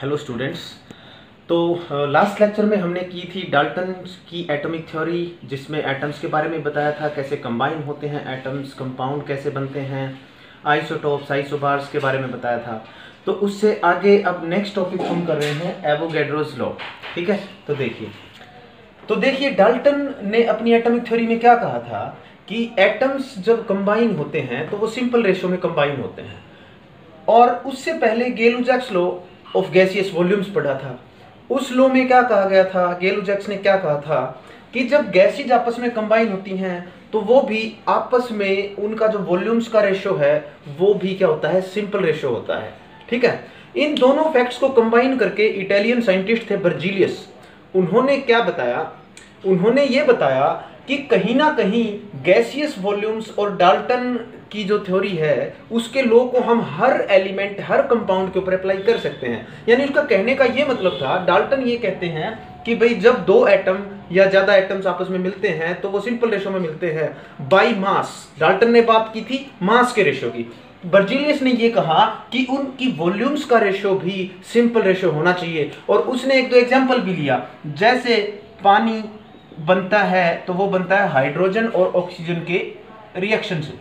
Hello students. तो last lecture में हमने की थी डाल्टन की एटॉमिक थ्योरी, जिसमें एटम्स के बारे में बताया था, कैसे कंबाइन होते हैं एटम्स, कंपाउंड कैसे बनते हैं, आइसोटोप्स, आइसोबार्स के बारे में बताया था। तो उससे आगे अब नेक्स्ट टॉपिक हम कर रहे हैं एवोगैड्रोस लॉ। ठीक है, तो देखिए डाल्टन ने अपनी एटॉमिक थ्योरी में क्या कहा था कि एटम्स जब कंबाइन होते हैं तो वो सिंपल रेशो में कंबाइन होते हैं। और उससे पहले गेलुजैक्स लॉ ऑफ गैसियस वॉल्यूम्स पढ़ा था। उस लॉ में क्या कहा गया था, गेलुजैक्स ने क्या कहा था कि जब गैसेज आपस में कंबाइन होती हैं तो वो भी आपस में उनका जो वॉल्यूम्स का रेशो है वो भी क्या होता है, सिंपल रेशो होता है। ठीक है, इन दोनों फैक्ट्स को कंबाइन करके इटालियन साइंटिस्ट थे बर्जीलियस, उन्होंने क्या बताया, उन्होंने ये बताया कि कहीं ना कहीं गैसियस वॉल्यूम्स और डाल्टन की जो थ्योरी है उसके लॉ को हम हर एलिमेंट, हर कंपाउंड के ऊपर अप्लाई कर सकते हैं। यानी उसका कहने का ये मतलब था, डाल्टन ये कहते हैं कि भाई जब दो एटम या ज्यादा एटम्स आपस में मिलते हैं तो वो सिंपल रेशो में मिलते हैं बाय मास। डाल्टन ने बात की थी मास के रेशो की, बर्जीलियस ने ये कहा कि उनकी वॉल्यूम्स का रेशो भी सिंपल रेशो होना चाहिए। और उसने एक दो एग्जांपल भी लिया, जैसे पानी बनता है तो वो बनता है हाइड्रोजन और ऑक्सीजन के रिएक्शन से।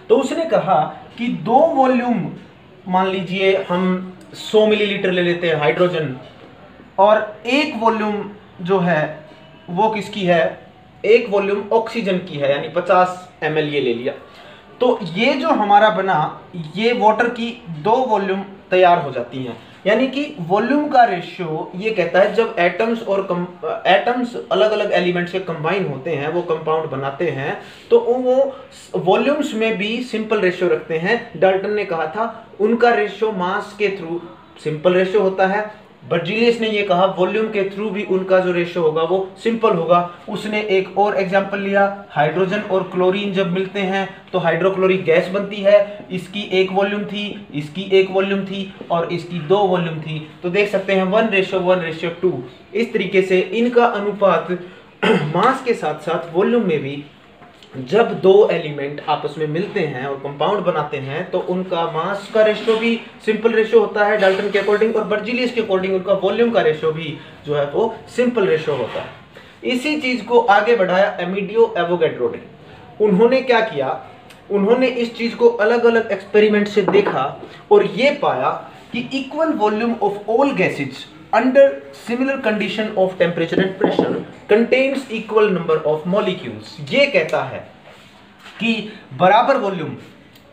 तो उसने कहा कि दो वॉल्यूम, मान लीजिए हम 100 मिलीलीटर ले लेते हैं हाइड्रोजन, और एक वॉल्यूम जो है वो किसकी है, एक वॉल्यूम ऑक्सीजन की है, यानी 50 ml ये ले लिया। तो ये जो हमारा बना, ये वाटर की दो वॉल्यूम तैयार हो जाती हैं। यानी कि वॉल्यूम का रेशियो ये कहता है जब एटम्स और एटम्स अलग अलग एलिमेंट्स से कंबाइन होते हैं, वो कंपाउंड बनाते हैं, तो वो वॉल्यूम्स में भी सिंपल रेशियो रखते हैं। डाल्टन ने कहा था उनका रेशियो मास के थ्रू सिंपल रेशियो होता है। बर्जीलियस ने ये कहा वॉल्यूम के थ्रू भी उनका जो रेशियो होगा वो सिंपल होगा। उसने एक और एग्जांपल लिया, हाइड्रोजन और क्लोरीन जब मिलते हैं तो हाइड्रोक्लोरिक गैस बनती है। इसकी एक वॉल्यूम थी, इसकी एक वॉल्यूम थी और इसकी दो वॉल्यूम थी। तो देख सकते हैं 1:1:2। इस तरीके से इनका अनुपात मास के साथ साथ वॉल्यूम में भी, जब दो एलिमेंट आपस में मिलते हैं और कंपाउंड बनाते हैं तो उनका मास का रेशियो भी सिंपल रेशियो होता है डाल्टन के अकॉर्डिंग, और बर्जीलियस के अकॉर्डिंग उनका वॉल्यूम का रेशियो भी जो है वो सिंपल रेशियो होता है। इसी चीज को आगे बढ़ाया एमिडियो एवोगैड्रो ने। उन्होंने क्या किया, उन्होंने इस चीज को अलग अलग एक्सपेरिमेंट से देखा और ये पाया कि equal volume of all gases under similar condition of temperature and pressure contains equal number of molecules। ये कहता है कि बराबर वॉल्यूम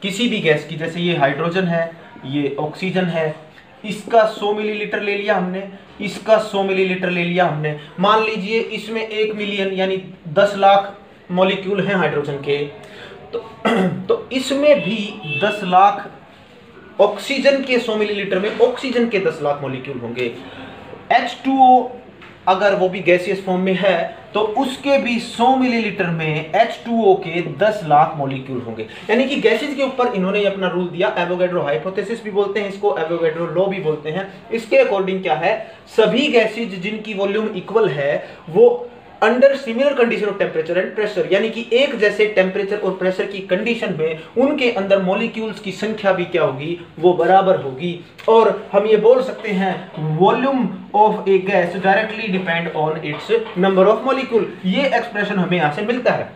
किसी भी गैस की, जैसे ये हाइड्रोजन है, ये ऑक्सीजन है, इसका 100 मिलीलीटर ले लिया हमने, इसका 100 मिलीलीटर ले लिया हमने, मान लीजिए इसमें 1 मिलियन यानी 10 लाख मॉलिक्यूल हैं हाइड्रोजन के, तो इसमें भी 10 लाख ऑक्सीजन के 100 मिलीलीटर में ऑक्सीजन के 10 लाख मॉलिक्यूल होंगे। H2O अगर वो भी गैसियस फॉर्म में है तो उसके भी 100 मिलीलीटर में H2O के 10 लाख मॉलिक्यूल होंगे। यानी कि गैसेस के ऊपर इन्होंने अपना रूल दिया, एवोगैड्रो हाइपोथेसिस भी बोलते हैं इसको, एवोगैड्रो लॉ भी बोलते हैं। इसके अकॉर्डिंग क्या है, सभी गैसेज जिनकी वॉल्यूम इक्वल है वो under similar condition of temperature and pressure, यानी कि एक जैसे टेम्परेचर और प्रेशर की कंडीशन में उनके अंदर मॉलिक्यूल्स की संख्या भी क्या होगी, वो बराबर होगी। और हम ये बोल सकते हैं volume of A gas directly depend on it's number of molecule. ये एक्सप्रेशन हमें यहां से मिलता है।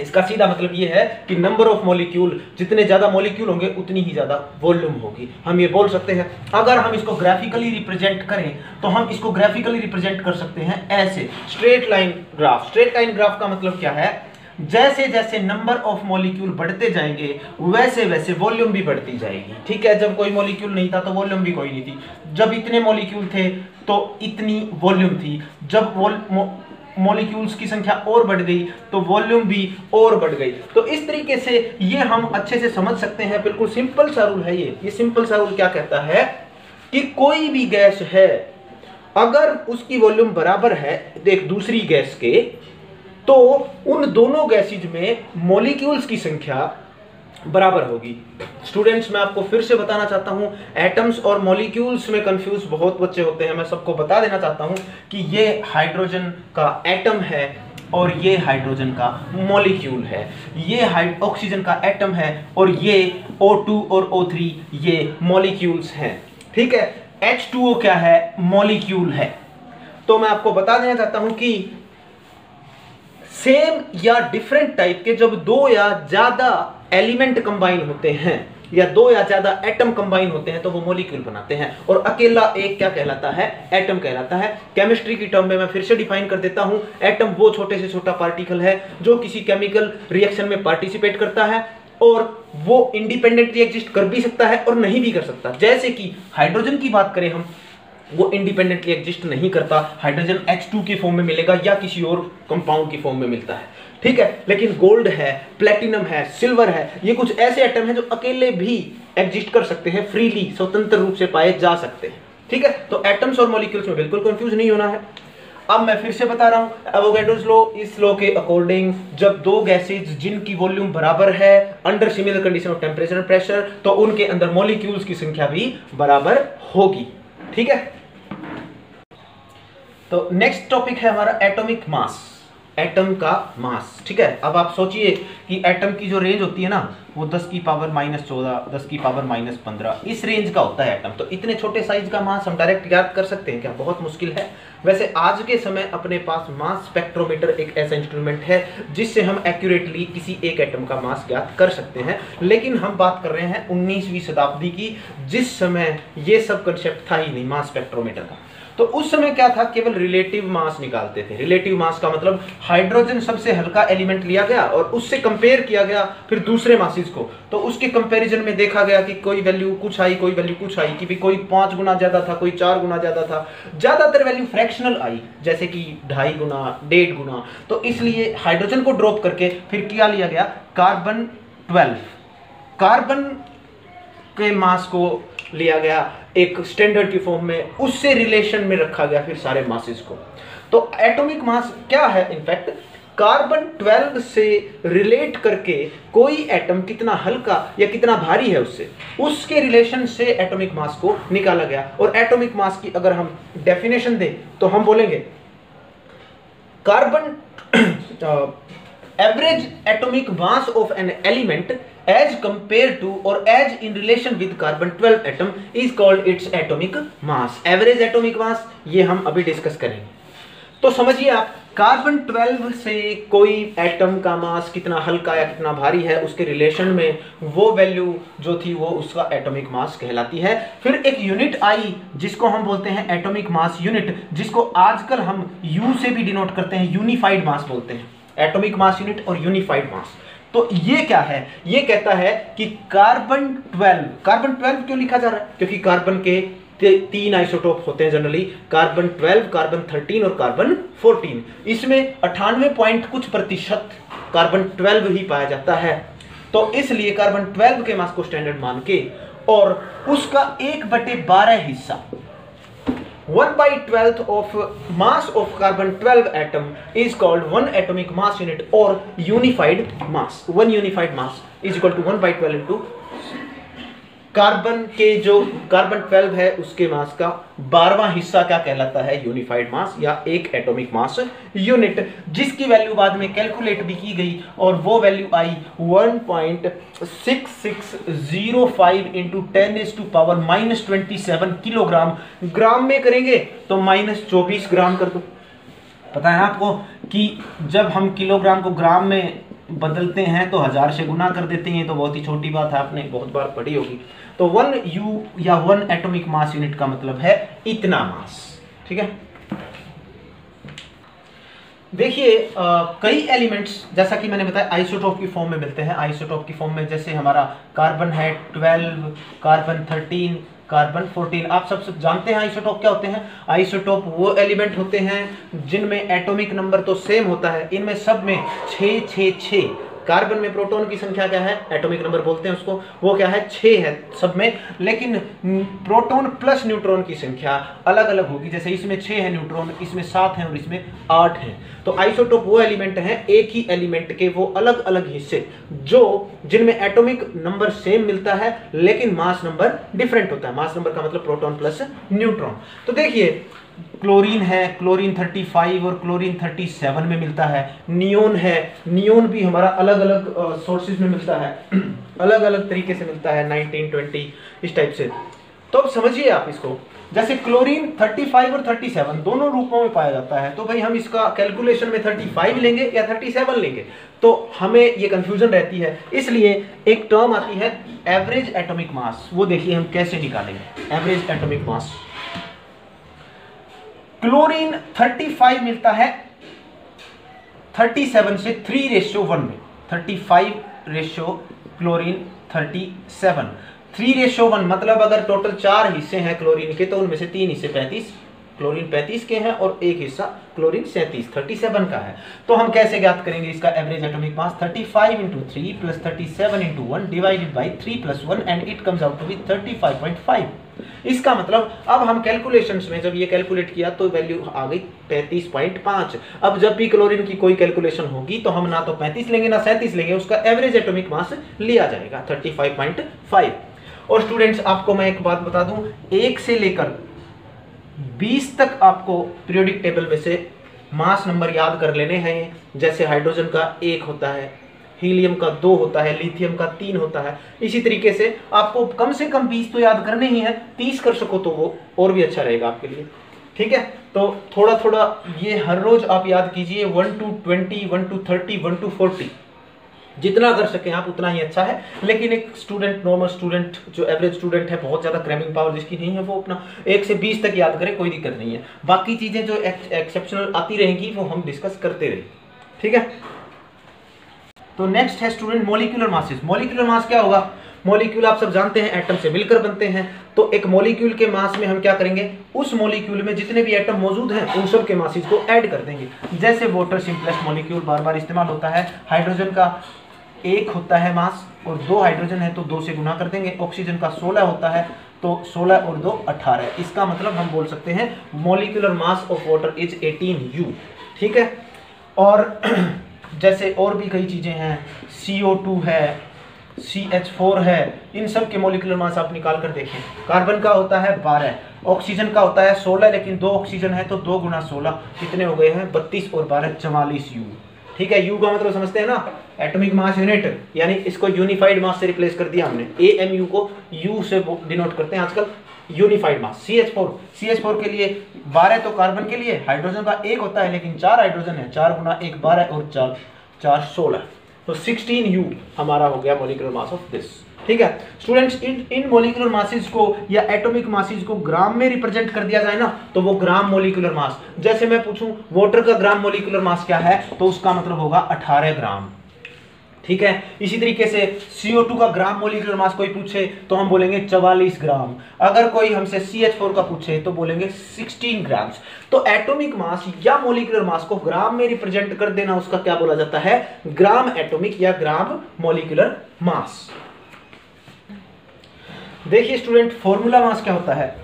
इसका सीधा मतलब ये है कि नंबर ऑफ मॉलिक्यूल, जितने ज्यादा मॉलिक्यूल होंगे उतनी ही ज्यादा वॉल्यूम होगी। हम ये बोल सकते हैं। अगर हम इसको ग्राफिकली रिप्रेजेंट करें तो हम इसको ग्राफिकली रिप्रेजेंट कर सकते हैं ऐसे, straight line graph. Straight line graph का मतलब क्या है, जैसे जैसे नंबर ऑफ मॉलिक्यूल बढ़ते जाएंगे वैसे वैसे वॉल्यूम भी बढ़ती जाएगी। ठीक है, जब कोई मॉलिक्यूल नहीं था तो वॉल्यूम भी कोई नहीं थी, जब इतने मॉलिक्यूल थे तो इतनी वॉल्यूम थी, जब मॉलिक्यूल्स की संख्या और बढ़ गई तो वॉल्यूम भी और बढ़ गई। तो इस तरीके से ये हम अच्छे से समझ सकते हैं। बिल्कुल सिंपल सा रूल है ये सिंपल सा रूल क्या कहता है कि कोई भी गैस है अगर उसकी वॉल्यूम बराबर है एक दूसरी गैस के, तो उन दोनों गैसेज में मॉलिक्यूल्स की संख्या बराबर होगी। स्टूडेंट्स, मैं आपको फिर से बताना चाहता हूं, एटम्स और मॉलिक्यूल्स में कंफ्यूज बहुत बच्चे होते हैं। मैं सबको बता देना चाहता हूं कि ये हाइड्रोजन का एटम है और ये हाइड्रोजन का मॉलिक्यूल है, ये ऑक्सीजन का एटम है और ये O2 और O3 ये मॉलिक्यूल्स हैं। ठीक है, H2O क्या है, मॉलिक्यूल है। तो मैं आपको बता देना चाहता हूं कि सेम या डिफरेंट टाइप के जब दो या ज्यादा एलिमेंट कंबाइन होते हैं या दो या ज्यादा एटम कंबाइन होते हैं तो वो मॉलिक्यूल बनाते हैं, और अकेला एक क्या कहलाता है, एटम कहलाता है। केमिस्ट्री की टर्म में मैं फिर से डिफाइन कर देता हूं, एटम वो छोटे से छोटा पार्टिकल है जो किसी केमिकल रिएक्शन में पार्टिसिपेट करता है और वो इंडिपेंडेंटली एग्जिस्ट कर भी सकता है और नहीं भी कर सकता। जैसे कि हाइड्रोजन की बात करें हम, वो इंडिपेंडेंटली एग्जिस्ट नहीं करता, हाइड्रोजन H2 के फॉर्म में मिलेगा या किसी और कंपाउंड की फॉर्म में मिलता है, ठीक है। लेकिन गोल्ड है, प्लेटिनम है, सिल्वर है, ये कुछ ऐसे एटम हैं जो अकेले भी एग्जिस्ट कर सकते हैं, फ्रीली स्वतंत्र रूप से पाए जा सकते हैं, ठीक है। तो एटम्स और मॉलिक्यूल्स में बिल्कुल कंफ्यूज नहीं होना है। अब मैं फिर से बता रहा हूं, एवोगैड्रोस लॉ, इस लॉ के अकॉर्डिंग जब दो गैसेज जिनकी वॉल्यूम बराबर है under similar condition of temperature and pressure, तो उनके अंदर मॉलिक्यूल्स की संख्या भी बराबर होगी, ठीक है। तो नेक्स्ट टॉपिक है हमारा एटॉमिक मास, एटम का मास, ठीक है। अब आप सोचिए कि एटम की जो रेंज होती है ना, वो 10 की पावर -14, 10 की पावर -15, इस रेंज का होता है एटम। तो इतने छोटे साइज का मास हम डायरेक्ट ज्ञात कर सकते हैं क्या? बहुत मुश्किल है। वैसे आज के समय अपने पास मास स्पेक्ट्रोमीटर एक ऐसा इंस्ट्रूमेंट है जिससे हम एक्यूरेटली किसी एक एटम का मास ज्ञात कर सकते हैं, लेकिन हम बात कर रहे हैं 19वीं शताब्दी की, जिस समय ये सब कंसेप्ट था ही नहीं मास स्पेक्ट्रोमीटर का। तो उस समय क्या था, केवल रिलेटिव मास निकालते थे। रिलेटिव मास का मतलब हाइड्रोजन सबसे हल्का एलिमेंट लिया गया और उससे कंपेयर किया गया फिर दूसरे मासेस को, तो उसके कंपैरिजन में देखा गया कि कोई वैल्यू कुछ आई, कोई वैल्यू कुछ आई, कि भी कोई 5 गुना ज्यादा था, कोई 4 गुना ज्यादा था, ज्यादातर वैल्यू फ्रैक्शनल आई, जैसे कि 2.5 गुना, 1.5 गुना। तो इसलिए हाइड्रोजन को ड्रॉप करके फिर क्या लिया गया, कार्बन 12, कार्बन के मास को लिया गया एक स्टैंडर्ड की फॉर्म में, उससे रिलेशन में रखा गया फिर सारे मासेस को। तो एटॉमिक मास क्या है, इनफैक्ट कार्बन 12 से रिलेट करके कोई एटम कितना हल्का या कितना भारी है उससे, उसके रिलेशन से एटॉमिक मास को निकाला गया। और एटॉमिक मास की अगर हम डेफिनेशन दें तो हम बोलेंगे carbon average atomic mass of an element as compared to or as in relation with carbon 12 atom is called its atomic mass। average atomic mass ये हम अभी डिस्कस करेंगे। तो समझिए आप, कार्बन 12 से कोई एटम का मास कितना हल्का या कितना भारी है, उसके रिलेशन में वो वैल्यू जो थी वो उसका एटॉमिक मास कहलाती है। फिर एक यूनिट आई जिसको हम बोलते हैं एटॉमिक मास यूनिट, जिसको आजकल हम यू से भी डिनोट करते हैं, यूनिफाइड मास बोलते हैं, एटॉमिक मास यूनिट और यूनिफाइड मास। तो ये क्या है, ये कहता है कि कार्बन 12 क्यों लिखा जा रहा है, क्योंकि कार्बन के 3 आइसोटोप होते हैं जनरली, कार्बन 12, कार्बन 13 और कार्बन 14। इसमें 98 पॉइंट कुछ प्रतिशत कार्बन 12 ही पाया जाता है। तो इसलिए कार्बन 12 के मास को स्टैंडर्ड मान के और उसका 1/12 हिस्सा 1/12 of mass of carbon 12 atom is called one atomic mass unit or unified mass। one unified mass is equal to 1/12 into carbon के जो कार्बन 12 है उसके मास का 12वां हिस्सा क्या कहलाता है, यूनिफाइड मास या एक एटॉमिक मास यूनिट, जिसकी वैल्यू बाद में कैलकुलेट भी की गई और वो वैल्यू आई 1.6605 इंटू 10⁻⁻27 किलोग्राम। ग्राम में करेंगे तो -24 ग्राम कर दो। पता है आपको कि जब हम किलोग्राम को ग्राम में बदलते हैं तो 1000 से गुना कर देते हैं, तो बहुत ही छोटी बात है, आपने बहुत बार पढ़ी होगी। तो 1 U या 1 एटॉमिक मास यूनिट का मतलब है इतना मास, ठीक है। देखिए कई एलिमेंट्स जैसा कि मैंने बताया आइसोटोप की फॉर्म में मिलते हैं। आइसोटोप की फॉर्म में जैसे हमारा कार्बन है 12, कार्बन 13, कार्बन 14। आप सब जानते हैं आइसोटोप क्या होते हैं। आइसोटोप वो एलिमेंट होते हैं जिनमें एटॉमिक नंबर तो सेम होता है, इनमें सब में 666। कार्बन में प्रोटॉन की संख्या क्या है, एटॉमिक नंबर बोलते हैं उसको, वो क्या है 6 है सब में, लेकिन प्रोटॉन प्लस न्यूट्रॉन की संख्या अलग अलग होगी। जैसे इसमें 6 है न्यूट्रॉन, इसमें 7 है और इसमें 8 है। तो आइसोटोप वो एलिमेंट हैं, एक ही एलिमेंट के वो अलग अलग हिस्से जो जिनमें एटॉमिक नंबर सेम मिलता है लेकिन मास नंबर डिफरेंट होता है। मास नंबर का मतलब प्रोटॉन प्लस न्यूट्रॉन। तो देखिए क्लोरीन है, क्लोरीन 35 और क्लोरीन 37 में मिलता है। नियोन है, नियोन भी हमारा अलग अलग सोर्सेज में मिलता है, अलग अलग तरीके से मिलता है, 19, 20 इस टाइप से। तो अब समझिए आप इसको जैसे क्लोरीन 35 और 37 दोनों रूपों में पाया जाता है, तो भाई हम इसका कैलकुलेशन में 35 लेंगे या 37 लेंगे, तो हमें ये कंफ्यूजन रहती है। इसलिए एक टर्म आती है एवरेज एटॉमिक मास, वो देखिए हम कैसे निकालेंगे एवरेज एटॉमिक मास। क्लोरीन 35 मिलता है 37 से 3:1 में, 35 क्लोरीन 37, 3:1 मतलब अगर टोटल 4 हिस्से हैं क्लोरीन के तो उनमें से 3 हिस्से 35 क्लोरीन 35 के हैं और एक हिस्सा क्लोरीन 37 का है। तो हम कैसे ज्ञात करेंगे इसका average atomic mass? 35 × 3 + 37 × 1 divided by 3 + 1 and it comes out to be 35.5। इसका मतलब अब हम कैलकुलेशंस में जब ये कैलकुलेट किया तो वैल्यू आ गई 35.5। अब जब भी क्लोरीन की कोई कैलकुलेशन होगी तो हम ना तो 35 लेंगे ना 37 लेंगे, उसका एवरेज एटॉमिक मास लिया जाएगा 35.5। और स्टूडेंट्स आपको मैं एक बात बता दूं, 1 से लेकर 20 तक आपको पीरियोडिक टेबल में से मास नंबर याद कर लेने हैं। जैसे हाइड्रोजन का 1 होता है, हीलियम का 2 होता है, लिथियम का 3 होता है। इसी तरीके से आपको कम से कम 20 तो याद करने ही है, 30 कर सको तो वो और भी अच्छा रहेगा आपके लिए। ठीक है, तो थोड़ा थोड़ा ये हर रोज आप याद कीजिए, 1 to 20, 1 to 30, 1 to 40, जितना कर सकें आप उतना ही अच्छा है। लेकिन एक स्टूडेंट, नॉर्मल स्टूडेंट, जो एवरेज स्टूडेंट है, बहुत ज़्यादा क्रैमिंग पावर जिसकी नहीं है, वो अपना 1 से 20 तक याद करे, कोई दिक्कत नहीं है। बाकी चीज़ें जो एक्सेप्शनल आती रहेंगी वो हम डिस्कस करते रहेंगे। ठीक है, तो नेक्स्ट है student molecular masses. Molecular mass क्या होगा? मॉलिक्यूल आप सब जानते हैं एटम से मिलकर बनते हैं, तो एक मॉलिक्यूल के मास में हम क्या करेंगे, उस मॉलिक्यूल में जितने भी एटम मौजूद हैं उन सब के मासेस को ऐड कर देंगे। जैसे वाटर सिंपलेस्ट मॉलिक्यूल बार बार इस्तेमाल होता है, हाइड्रोजन का 1 होता है मास और 2 हाइड्रोजन है तो 2 से गुना कर देंगे। ऑक्सीजन का 16 होता है तो 16 और 2 18। इसका मतलब हम बोल सकते हैं molecular mass of water is 18U। ठीक है, और जैसे और भी कई चीज़ें हैं, CO2 है, CH4 है, इन सब के मॉलिक्यूलर मास आप निकाल कर देखें। कार्बन का होता है 12, ऑक्सीजन का होता है 16, लेकिन 2 ऑक्सीजन है तो 2 × 16 कितने हो गए हैं? 32 और 12 44U। ठीक है, यू का मतलब समझते हैं ना, एटॉमिक मास यूनिट, यानी इसको यूनिफाइड मास से रिप्लेस कर दिया हमने। AMU को U से डिनोट करते हैं आजकल, यूनिफाइड मास। CH4 के लिए 12 तो कार्बन के लिए, हाइड्रोजन का 1 होता है लेकिन 4 हाइड्रोजन है, 4 × 1 12 और 4 16, तो 16U हमारा हो गया मॉलिक्यूलर मास ऑफ दिस। ठीक है स्टूडेंट्स, इन मॉलिक्यूलर मासेस को या एटॉमिक मासेस को ग्राम में रिप्रेजेंट कर दिया जाए ना तो वो ग्राम मॉलिक्यूलर मास। जैसे मैं पूछूं वाटर का ग्राम मॉलिक्यूलर मास क्या है, तो उसका मतलब होगा 18 ग्राम। ठीक है, इसी तरीके से CO2 का ग्राम मॉलिक्यूलर मास कोई पूछे तो हम बोलेंगे 44 ग्राम। अगर कोई हमसे CH4 का पूछे तो बोलेंगे 16 ग्राम्स। तो एटॉमिक मास या मॉलिक्यूलर मास को ग्राम में रिप्रेजेंट कर देना, उसका क्या बोला जाता है? ग्राम एटॉमिक या ग्राम मॉलिक्यूलर मास। देखिए स्टूडेंट, फॉर्मूला मास क्या होता है?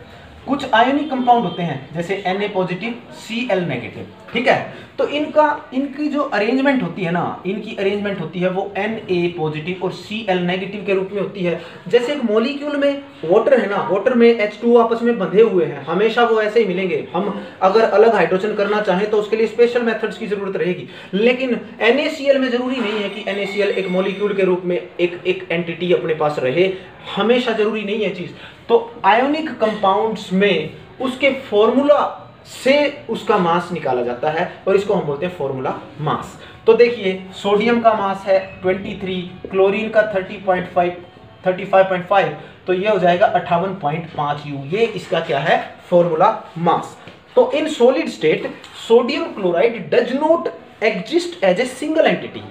कुछ आयनिक कंपाउंड होते हैं जैसे Na पॉजिटिव Cl नेगेटिव। ठीक है, तो इनकी जो अरेंजमेंट होती है ना, इनकी अरेंजमेंट होती है वो Na पॉजिटिव और Cl नेगेटिव के रूप में होती है। जैसे एक मॉलिक्यूल में वाटर है ना, वाटर में H2 आपस में बंधे हुए हैं, हमेशा वो ऐसे ही मिलेंगे। हम अगर अलग हाइड्रोजन करना चाहें तो उसके लिए स्पेशल मेथड्स की जरूरत रहेगी, लेकिन NaCl में जरूरी नहीं है कि NaCl एक मॉलिक्यूल के रूप में एक एंटिटी अपने पास रहे, हमेशा जरूरी नहीं है चीज। तो आयोनिक कंपाउंड्स में उसके फॉर्मूला से उसका मास निकाला जाता है और इसको हम बोलते हैं फॉर्मूला मास। तो देखिए सोडियम का मास है 23, क्लोरीन का 35.5, तो ये हो जाएगा 58.5U। ये इसका क्या है? Formula mass. तो in solid state sodium chloride does not exist as a single entity.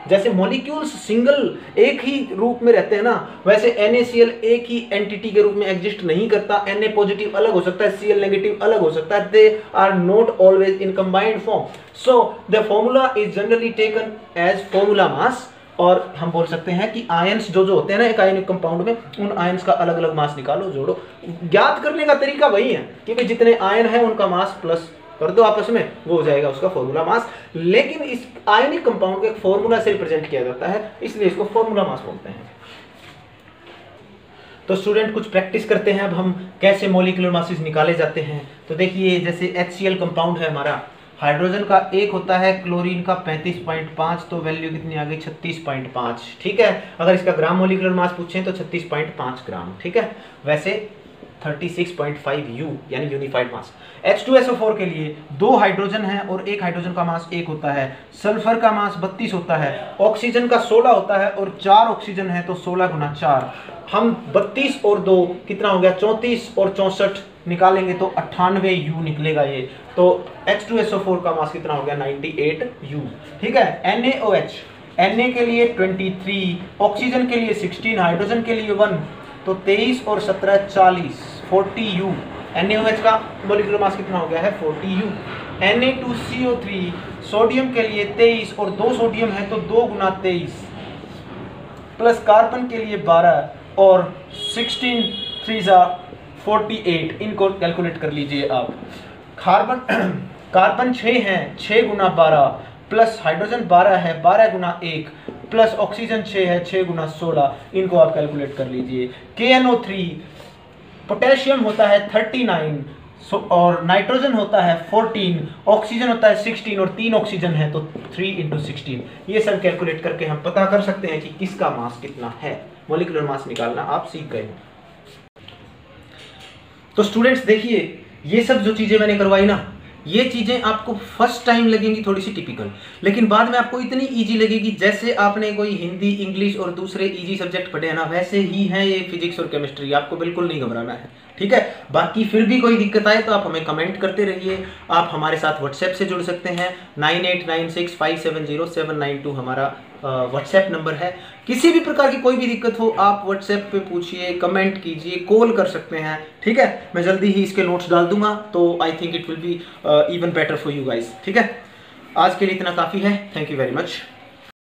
जैसे मॉलिक्यूल्स सिंगल एक ही रूप में रहते हैं ना, वैसे NaCl एक ही एंटिटी के रूप में एग्जिस्ट नहीं करता। Na पॉजिटिव अलग हो सकता है, Cl नेगेटिव अलग हो सकता है। They are not always in combined form, so the formula is generally taken as formula mass. और हम बोल सकते हैं कि आयंस जो होते हैं ना एक आयनिक कंपाउंड में, उन आयंस का अलग अलग मास निकालो, जोड़ो। ज्ञात करने का तरीका वही है कि भाई जितने आयन है उनका मास प्लस कर दो आपस में, वो हो जाएगा उसका फॉर्मूला मास। लेकिन इस आयनिक कंपाउंड को एक फॉर्मूला से रिप्रेजेंट किया जाता है, इसलिए इसको फॉर्मूला मास बोलते हैं। तो स्टूडेंट कुछ प्रैक्टिस करते हैं अब हम कैसे मॉलिक्यूलर मासेस निकाले जाते हैं। तो देखिए जैसे HCl कंपाउंड है हमारा, हाइड्रोजन का 1 होता है, क्लोरीन का 35.5, तो वैल्यू कितनी आ गई? 36.5। ठीक है, अगर इसका ग्राम मॉलिक्यूलर मास पूछें तो 36.5 ग्राम। ठीक है, वैसे 36.5 U यानी यूनिफाइड मास। H2SO4 के लिए 2 हाइड्रोजन है और एक हाइड्रोजन का मास 1 होता है। सल्फर का मास 32 होता है। ऑक्सीजन का 16 होता है और 4 ऑक्सीजन है तो 16 गुना 4। हम 32 और 2 कितना हो गया 34 और 64 निकालेंगे तो 98 U निकलेगा ये। तो H2SO4 का मास कितना हो गया 98 U। ठीक है। NaOH, Na के लिए 23, ऑक्सीजन के लिए 16, हाइड्रोजन के लिए 1 तो 23 और 17 40 40 U। NaOH का मोलिकुलर मास कितना हो गया है 40 U। Na2CO3 सोडियम के लिए 23 और 2 सोडियम है तो 2 गुना 23 प्लस कार्बन के लिए 12 और 16 3 48। इनको कैलकुलेट कर लीजिए आप। कार्बन 6 है 6 गुना 12 प्लस हाइड्रोजन 12 है 12 गुना 1 प्लस ऑक्सीजन 6 है 6 गुना 16। इनको आप कैलकुलेट कर लीजिए। KNO3 पोटेशियम होता है 39 और नाइट्रोजन होता है 14, ऑक्सीजन होता है 16 और 3 ऑक्सीजन है तो 3 × 16। ये सब कैलकुलेट करके हम पता कर सकते हैं कि किसका मास कितना है। मोलिकुलर मास निकालना आप सीख गए हो। तो स्टूडेंट्स देखिए, ये सब जो चीजें मैंने करवाई ना, ये चीजें आपको फर्स्ट टाइम लगेंगी थोड़ी सी टिपिकल, लेकिन बाद में आपको इतनी इजी लगेगी जैसे आपने कोई हिंदी, इंग्लिश और दूसरे इजी सब्जेक्ट पढ़े हैं ना, वैसे ही है ये फिजिक्स और केमिस्ट्री। आपको बिल्कुल नहीं घबराना है, ठीक है। बाकी फिर भी कोई दिक्कत आए तो आप हमें कमेंट करते रहिए। आप हमारे साथ व्हाट्सएप से जुड़ सकते हैं। 9896570792 हमारा व्हाट्सएप नंबर है। किसी भी प्रकार की कोई भी दिक्कत हो आप व्हाट्सएप पे पूछिए, कमेंट कीजिए, कॉल कर सकते हैं, ठीक है। मैं जल्दी ही इसके नोट्स डाल दूंगा तो I think it will be even better for you guys, ठीक है। आज के लिए इतना काफ़ी है। Thank you very much.